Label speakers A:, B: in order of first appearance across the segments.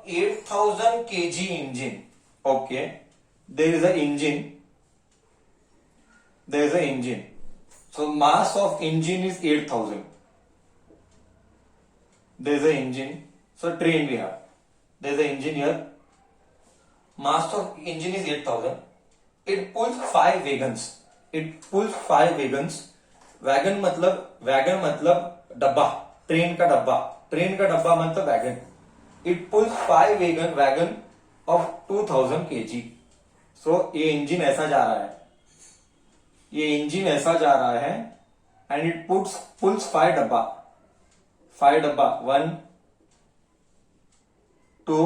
A: 8000 kg engine. Okay, there is an engine. There is an engine. So mass of engine is 8000. There is an engine. So train we have. There is an engine here. Mass of engine is 8000. It pulls 5 wagons. It pulls 5 wagons. Wagon मतलब डब्बा, train का डब्बा. Train का डब्बा मतलब wagon. It pulls 5 wagon of 2000 kg. So ये engine ऐसा जा रहा है. ये इंजन ऐसा जा रहा है and it pulls 5 डब्बा. 5 डब्बा 1 2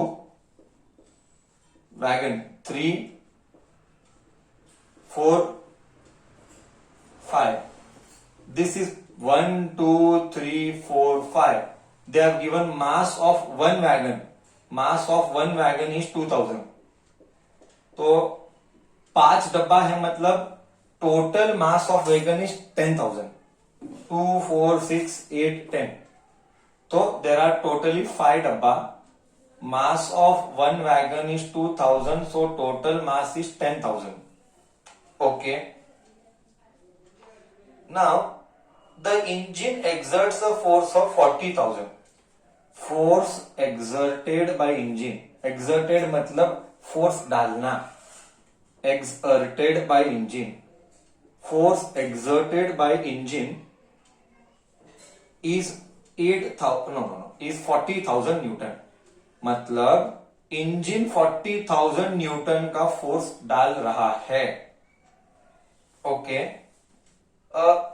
A: wagon 3 4 5. This is 1 2 3 4 5. They have given mass of one wagon. Mass of one wagon is 2000. तो 5 डब्बा है मतलब total mass of wagon is 10,000. 2 4 6 8 10. तो देर आर टोटली 5 डब्बा. Mass of one wagon is 2000, so total mass is 10,000. Okay. Now the engine exerts a force of 40,000. Force exerted by engine. Exerted मतलब force डालना. Exerted by engine. Force exerted by engine is 40,000 Newton. मतलब engine 40,000 Newton का force डाल रहा है. Okay.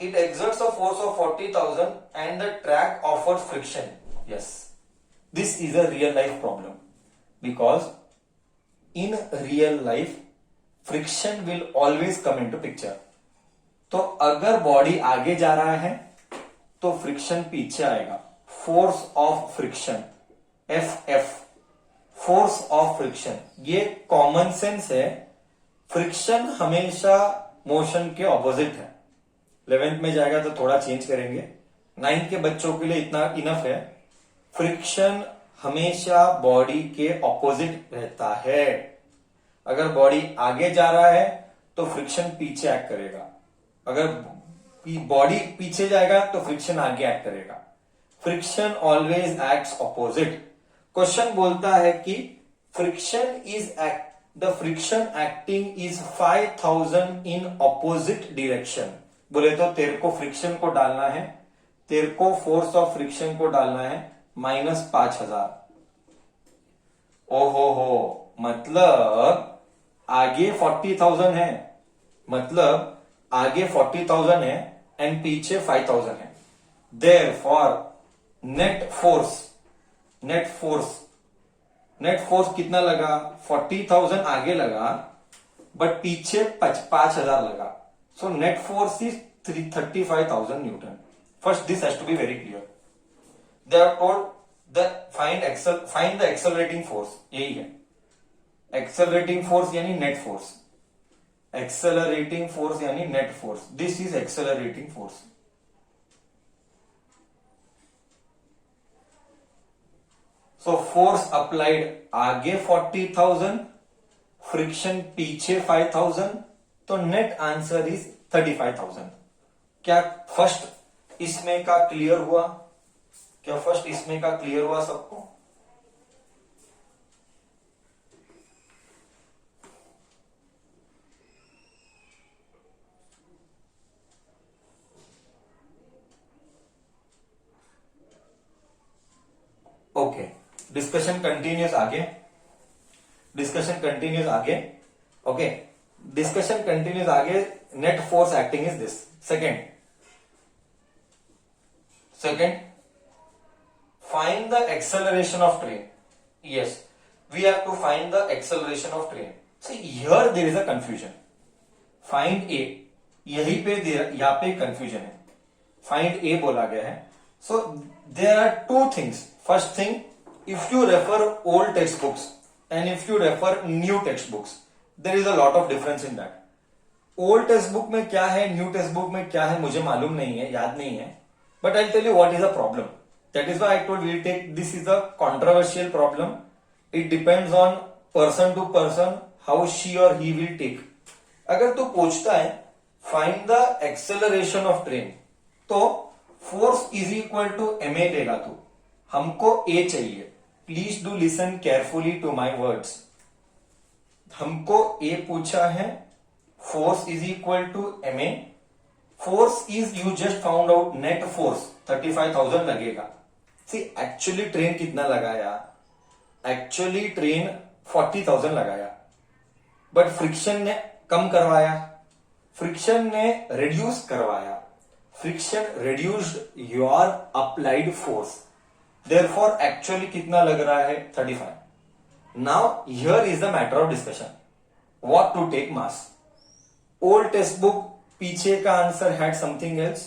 A: It exerts a force of 40,000 and the track offers friction. Yes. This is a real life problem because in real life friction will always come into picture. तो अगर body आगे जा रहा है तो फ्रिक्शन पीछे आएगा. Force of friction F. Force of friction. ये कॉमन सेंस है. फ्रिक्शन हमेशा मोशन के ऑपोजिट है. 11th में जाएगा तो थोड़ा चेंज करेंगे. 9th के बच्चों के लिए इतना इनफ है. फ्रिक्शन हमेशा बॉडी के ऑपोजिट रहता है. अगर बॉडी आगे जा रहा है तो फ्रिक्शन पीछे एक्ट करेगा. अगर बॉडी पीछे जाएगा तो फ्रिक्शन आगे एक्ट करेगा. Friction always acts opposite. Question बोलता है कि friction the friction acting is 5000 in opposite direction. बोले तो तेरे को फ्रिक्शन को डालना है, तेरे को फोर्स ऑफ फ्रिक्शन को डालना है -5000. ओहो हो, मतलब आगे 40,000 है. मतलब आगे 40,000 है एंड पीछे 5,000 है. देयरफॉर नेट फोर्स कितना लगा? 40,000 आगे लगा बट पीछे 5,000 लगा. So net force is 35,000 newton. First this has to be very clear. They are told find the accelerating force. यही है एक्सेलरेटिंग फोर्स यानी नेट फोर्स. एक्सेलरेटिंग फोर्स यानी net force. This is accelerating force. So force applied आगे 40,000, friction पीछे 5,000, तो net answer is 35,000. क्या first इसमें का क्लियर हुआ? सबको? ओके. डिस्कशन कंटिन्यूस आगे. ओके. डिस्कशन कंटिन्यूस आगे. Net force acting is this. Second find the acceleration of train. Yes, we have to find the acceleration of train. See here there is a confusion. Find a. यहां पे confusion है. Find a बोला गया है. So there are two things. First thing, if you refer old textbooks and if you refer new textbooks, there is a lot of difference in that. Old textbook में क्या है, new textbook में क्या है, मुझे मालूम नहीं है, याद नहीं है. But I'll tell you what is the problem. That is why I told we'll take, this is a controversial problem. It depends on person to person how she और ही विल टेक. अगर तू पूछता है find the acceleration of train, तो force is equal to ma देगा तू. हमको a चाहिए. Please do listen carefully to my words. हमको a पूछा है, force is equal to ma. Force is you just found out net force 35,000 लगेगा. सी actually train कितना लगाया? एक्चुअली ट्रेन 40,000 लगाया, बट फ्रिक्शन ने कम करवाया, फ्रिक्शन ने रिड्यूस करवाया. Friction reduced your applied force, therefore actually कितना लग रहा है? 35. Now here is the matter of discussion, what to take mass. Old text book पीछे का answer had something else.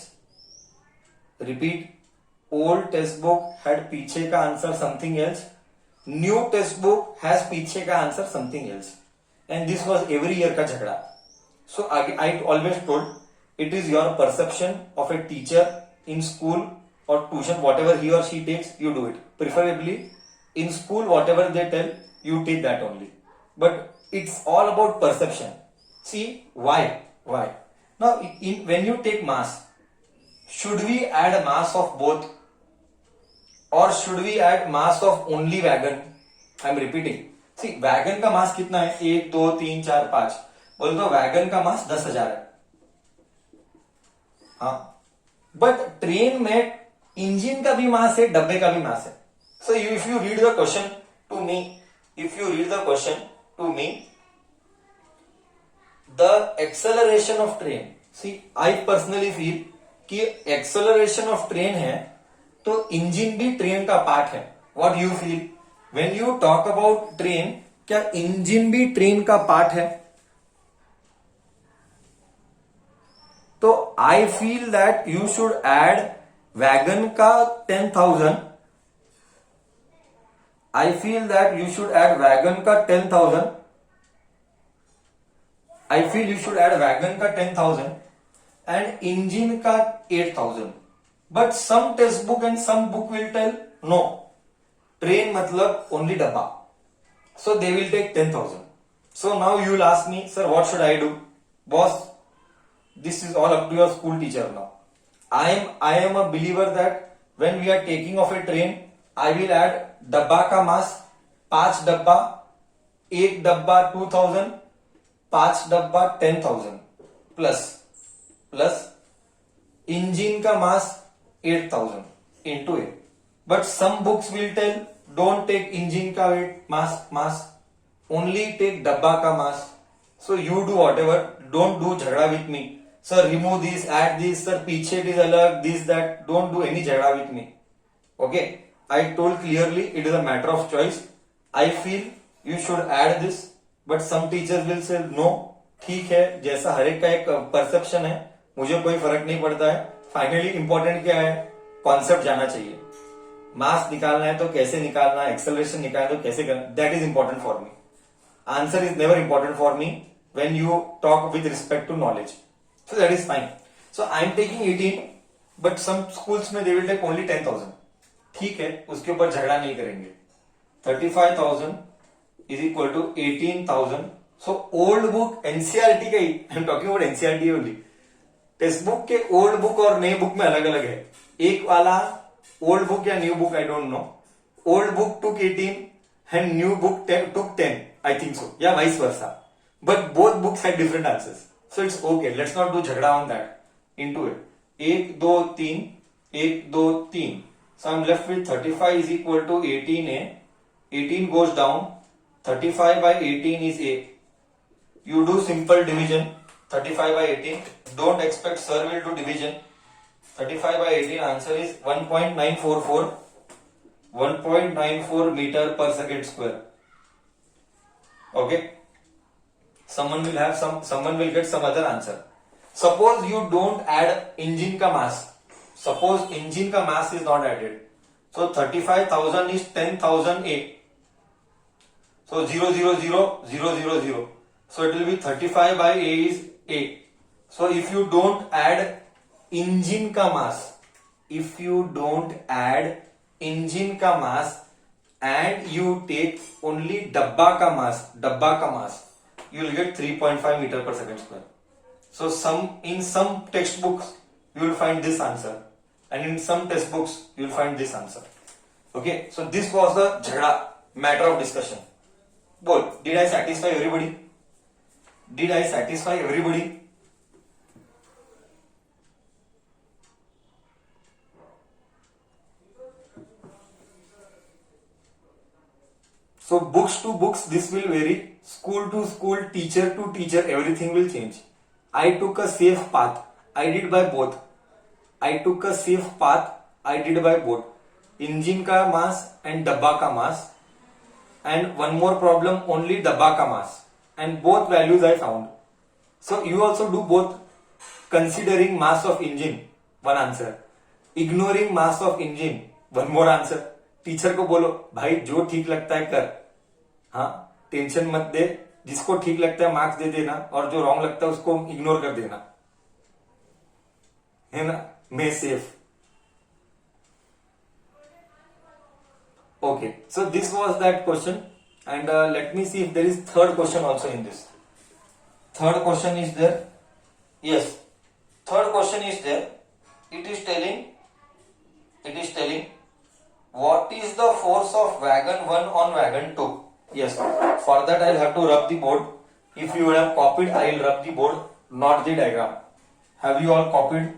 A: Repeat, old text book had पीछे का answer something else. New text book has पीछे का answer something else. And this was every year का झगड़ा. So I always told it is your perception of a teacher in school or tuition, whatever he or she takes, you do it. Preferably in school, whatever they tell, you take that only. But it's all about perception. See, why? Now, when you take mass, should we add mass of both? Or should we add mass of only wagon? I'm repeating. See, wagon का mass कितना है? 1, 2, 3, 4, 5. बोल दो wagon का mass 10,000 है. हाँ. But train में engine का भी मास है, डब्बे का भी मास है. So if you read the question to me, the acceleration of train, see I personally feel कि एक्सेलरेशन ऑफ ट्रेन है तो इंजन भी ट्रेन का पार्ट है. What you feel when you talk about train? क्या engine भी train का part है? तो I feel that you should add wagon का 10,000. I feel that you should add wagon का 10,000. I feel you should add wagon का 10,000 and engine का 8,000. But some text book and some book will tell no, train मतलब only डब्बा. So they will take 10,000. So now you will ask me, sir what should I do? Boss, this is all up to your school teacher now. I am a believer that when we are taking off a train, I will add डब्बा का मास 5 डब्बा, 1 डब्बा 2,000, 5 डब्बा 10,000 plus engine का मास 8,000 into it. But some books will tell don't take engine का weight mass, only take डब्बा का मास. So you do whatever, don't do झगड़ा with me. Sir, remove this, add this, sir, पीछे it is अलग, this, that. Don't do any झगड़ा with me. Okay? I told clearly it is a matter of choice. I feel you should add this, but some teachers will say no. ठीक है, जैसा हर एक का एक perception है, मुझे कोई फर्क नहीं पड़ता है. फाइनली इंपॉर्टेंट क्या है? कॉन्सेप्ट जाना चाहिए. मास निकालना है तो कैसे निकालना है, एक्सेलरेशन निकालना है तो कैसे करना, that is important for me. Answer is never important for me when you talk with respect to knowledge. So that is fine. So I am taking 18, but some schools में they will take only 10,000. ठीक है, उसके ऊपर झगड़ा नहीं करेंगे. 35,000 is equal to 18,000. So old book NCERT का ही, I am talking about NCERT only. Text book के ओल्ड बुक और नए बुक में अलग अलग है. एक वाला ओल्ड बुक या new book, I don't know. Old book took 18 and new book took 10, I think so. Yeah, vice versa. But both books had different answers. So it's okay. Let's not do झगड़ा on that. Into it. 1, 2, 3. 1, 2, 3. So I'm left with 35 is equal to 18a. 18 goes down. 35 by 18 is a. You do simple division. 35 by 18. Don't expect sir will do division. 35 by 18 answer is 1.944. 1.94 meter per second square. Okay. Someone will get some other answer. Suppose you don't add engine ka mass. Suppose engine ka mass is not added. So 35,000 is 10,000 A. So 0, 0, 0, 0, 0, 0. So it will be 35 by A is A. So if you don't add engine ka mass, if you don't add engine ka mass and you take only डब्बा का mass, you will get 3.5 meter per second square. So in some textbooks you will find this answer, and in some textbooks you will find this answer. Okay, so this was the jhagda, matter of discussion. Bol, did I satisfy everybody? Did I satisfy everybody? So books to books, this will vary. School to school, teacher to teacher, everything will change. I took a safe path. I did by both. I took a safe path. I did by both. Engine का mass and डब्बा का mass. And one more problem, only डब्बा का mass. And both values I found. So you also do both. Considering mass of engine, one answer. Ignoring mass of engine, one more answer. Teacher को बोलो भाई जो ठीक लगता है कर, हाँ टेंशन मत दे, जिसको ठीक लगता है मार्क्स दे देना, और जो रॉन्ग लगता है उसको इग्नोर कर देना, है ना, मे safe. Okay, so this was that question, and let me see if there is third question also in this. Third question is there. Yes, third question is there. It is telling what is the force of wagon 1 on wagon 2. Yes, for that I'll have to rub the board. If you would have copied, I'll rub the board, not the diagram. Have you all copied?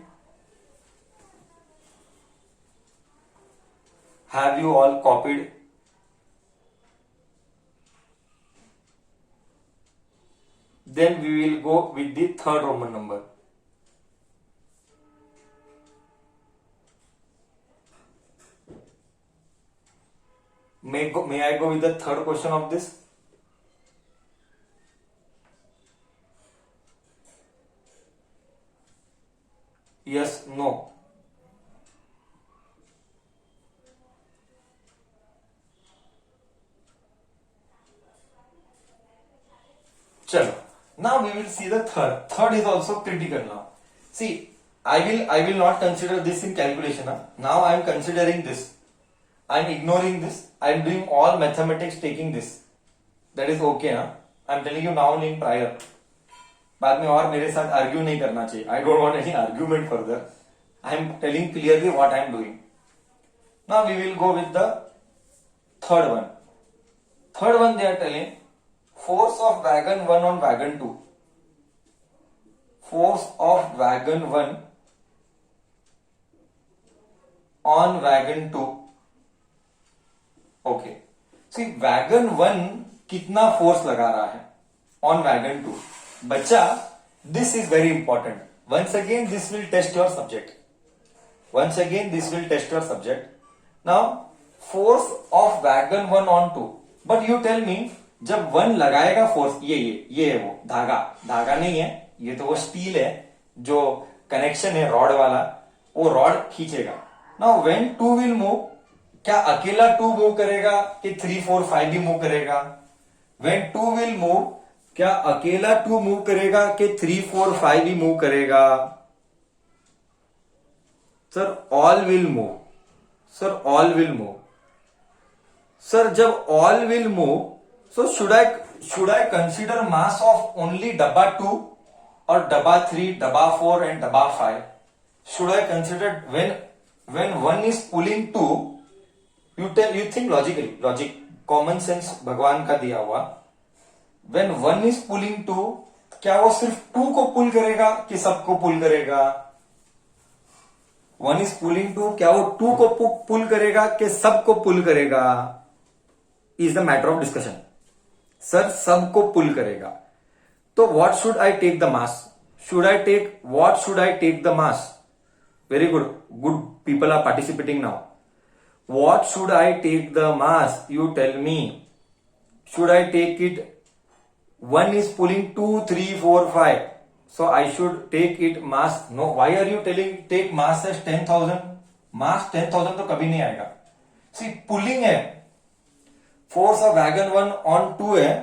A: Have you all copied? Then we will go with the third Roman number. May I go with the third question of this? Yes, no. Chalo. Now we will see the third. Third is also critical now. See, I will not consider this in calculation. Now I am considering this. I am ignoring this. I am doing all mathematics taking this. That is okay ना? I am telling you now in prior. बाद में और मेरे साथ argue नहीं करना चाहिए. I don't want any argument further. I am telling clearly what I am doing. Now we will go with the third one. Third one they are telling force of wagon 1 on wagon 2. Force of wagon 1 on wagon 2. Okay. See, wagon 1 कितना force लगा रहा है on wagon 2. बच्चा, this is very important. Once again, this will test your subject. Once again, this will test your subject. Now, force of wagon 1 on 2. But you tell me, जब 1 लगाएगा force, ये है वो धागा नहीं है, ये तो वो स्टील है जो कनेक्शन है रॉड वाला, वो रॉड खींचेगा. नाउ व्हेन 2 विल मूव, क्या अकेला 2 मूव करेगा कि 3 4 5 भी मूव करेगा? व्हेन 2 विल मूव, क्या अकेला 2 मूव करेगा कि 3 4 5 भी मूव करेगा? Sir all will move. Sir all will move. Sir जब all will move, so should I consider mass of only dabba 2 or dabba 3, dabba 4 and dabba 5? Should I consider when one is pulling 2, you think logically, common sense भगवान का दिया हुआ. When one is pulling 2, क्या वो सिर्फ 2 को पुल करेगा कि सबको पुल करेगा? One is pulling 2, क्या वो 2 को पुल करेगा कि सबको पुल करेगा? Is the matter of discussion. Sir सबको पुल करेगा. तो what should I take the mass? What should I take the mass? Very good people are participating now. What should I take the mass? You tell me. Should I take it? 1 is pulling 2, 3, 4, 5. So I should take it mass. No, why are you telling take mass as 10,000? Mass 10,000 तो कभी नहीं आएगा. See, pulling है, force of wagon 1 on 2 है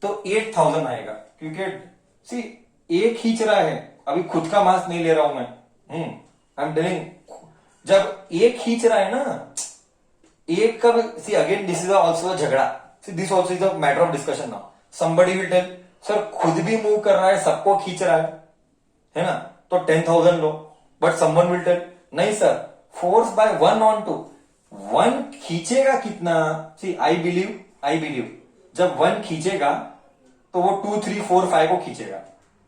A: तो 8,000 आएगा, क्योंकि सी एक खींच रहा है, अभी खुद का मास नहीं ले रहा हूं मैं. आई एम टेलिंग, जब एक खींच रहा है ना, 8 का see again this is also a झगड़ा, see this also is a matter of discussion now. Somebody will tell sir खुद भी मूव कर रहा है, सबको खींच रहा है ना, तो 10,000 लो। बट समवन विल टेल नहीं सर, फोर्स बाय 1 ऑन 2, 1 खींचेगा कितना, सी आई बिलीव जब 1 खींचेगा तो वो 2 3 4 5 को खींचेगा,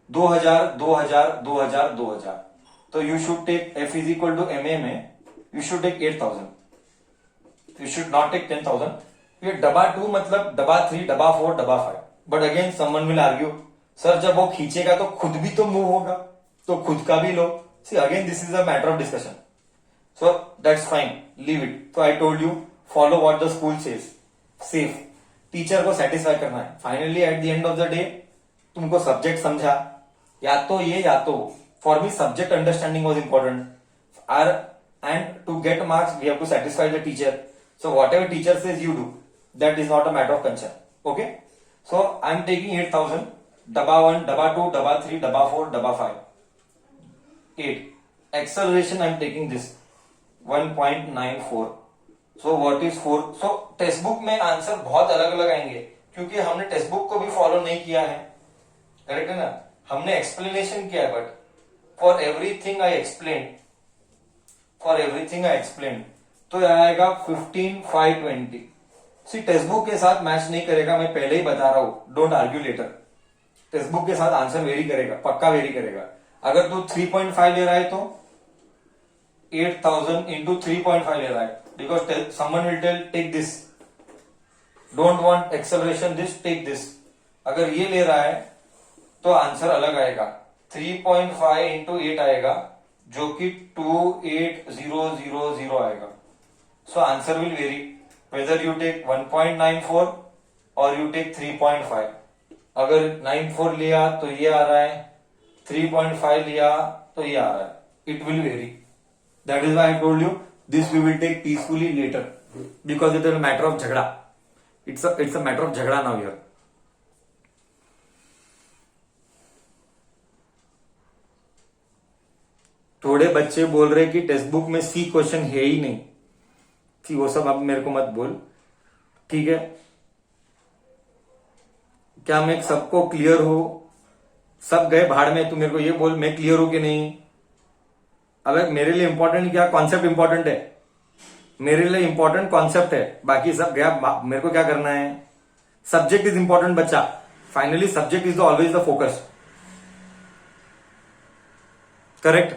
A: 2000 2000 2000 2000। तो you should take F is equal to MA में you should take 8,000, you should not take 10,000। ये डबा 2 मतलब डबा 3 डबा 4 डबा 5। But again someone will argue sir जब वो खींचेगा तो खुद भी तो मूव होगा, तो खुद का भी लो। See again this is a matter of discussion, so that's fine, leave it. तो I told you follow what the school says, safe, teacher को सेटिस्फाई करना है। Finally at the end of the day तुमको subject समझा, या तो ये या तो for me subject understanding was important or and to get marks we have to satisfy the teacher. So whatever teacher says you do, that is not a matter of concern. Okay, so I am taking 8,000, डबा 1 डबा 2 डबा 3 डबा 4 डबा 5, 8 acceleration I am taking this 1.94। So what is 4? So text book में answer बहुत अलग अलग आएंगे क्योंकि हमने टेक्स्ट बुक को भी फॉलो नहीं किया है, करेक्ट है ना, हमने एक्सप्लेनेशन किया है। But for everything I explain, तो आएगा 15,520। सी टेक्स्ट बुक के साथ मैच नहीं करेगा, मैं पहले ही बता रहा हूं, don't argue later. Text book के साथ आंसर वेरी करेगा, पक्का वेरी करेगा। अगर तू 3.5 ले रहा है तो 8,000 इंटू 3.5 ले रहा है, because someone will tell take this, don't want acceleration this, take this. अगर ये ले रहा है तो आंसर अलग आएगा, 3.5 इंटू 8 आएगा जो कि 28,000 आएगा। So answer will vary whether you take 1.94 और यू टेक 3.5। अगर 94 लिया तो ये आ रहा है, 3.5 लिया तो ये आ रहा है, it will very. That is why I told you this we will take peacefully later because it is a matter of झगड़ा. It's a matter of झगड़ा now here. थोड़े बच्चे बोल रहे कि टेक्स्ट बुक में सी क्वेश्चन है ही नहीं, कि वो सब अब मेरे को मत बोल, ठीक है। क्या मैं सबको क्लियर हो, सब गए भाड़ में, तू मेरे को ये बोल मैं क्लियर हूं कि नहीं। अब मेरे लिए इंपॉर्टेंट क्या, कॉन्सेप्ट इंपॉर्टेंट है, मेरे लिए इंपॉर्टेंट कॉन्सेप्ट है, बाकी सब गया, मेरे को क्या करना है। सब्जेक्ट इज इंपॉर्टेंट बच्चा, finally subject is always the focus, correct.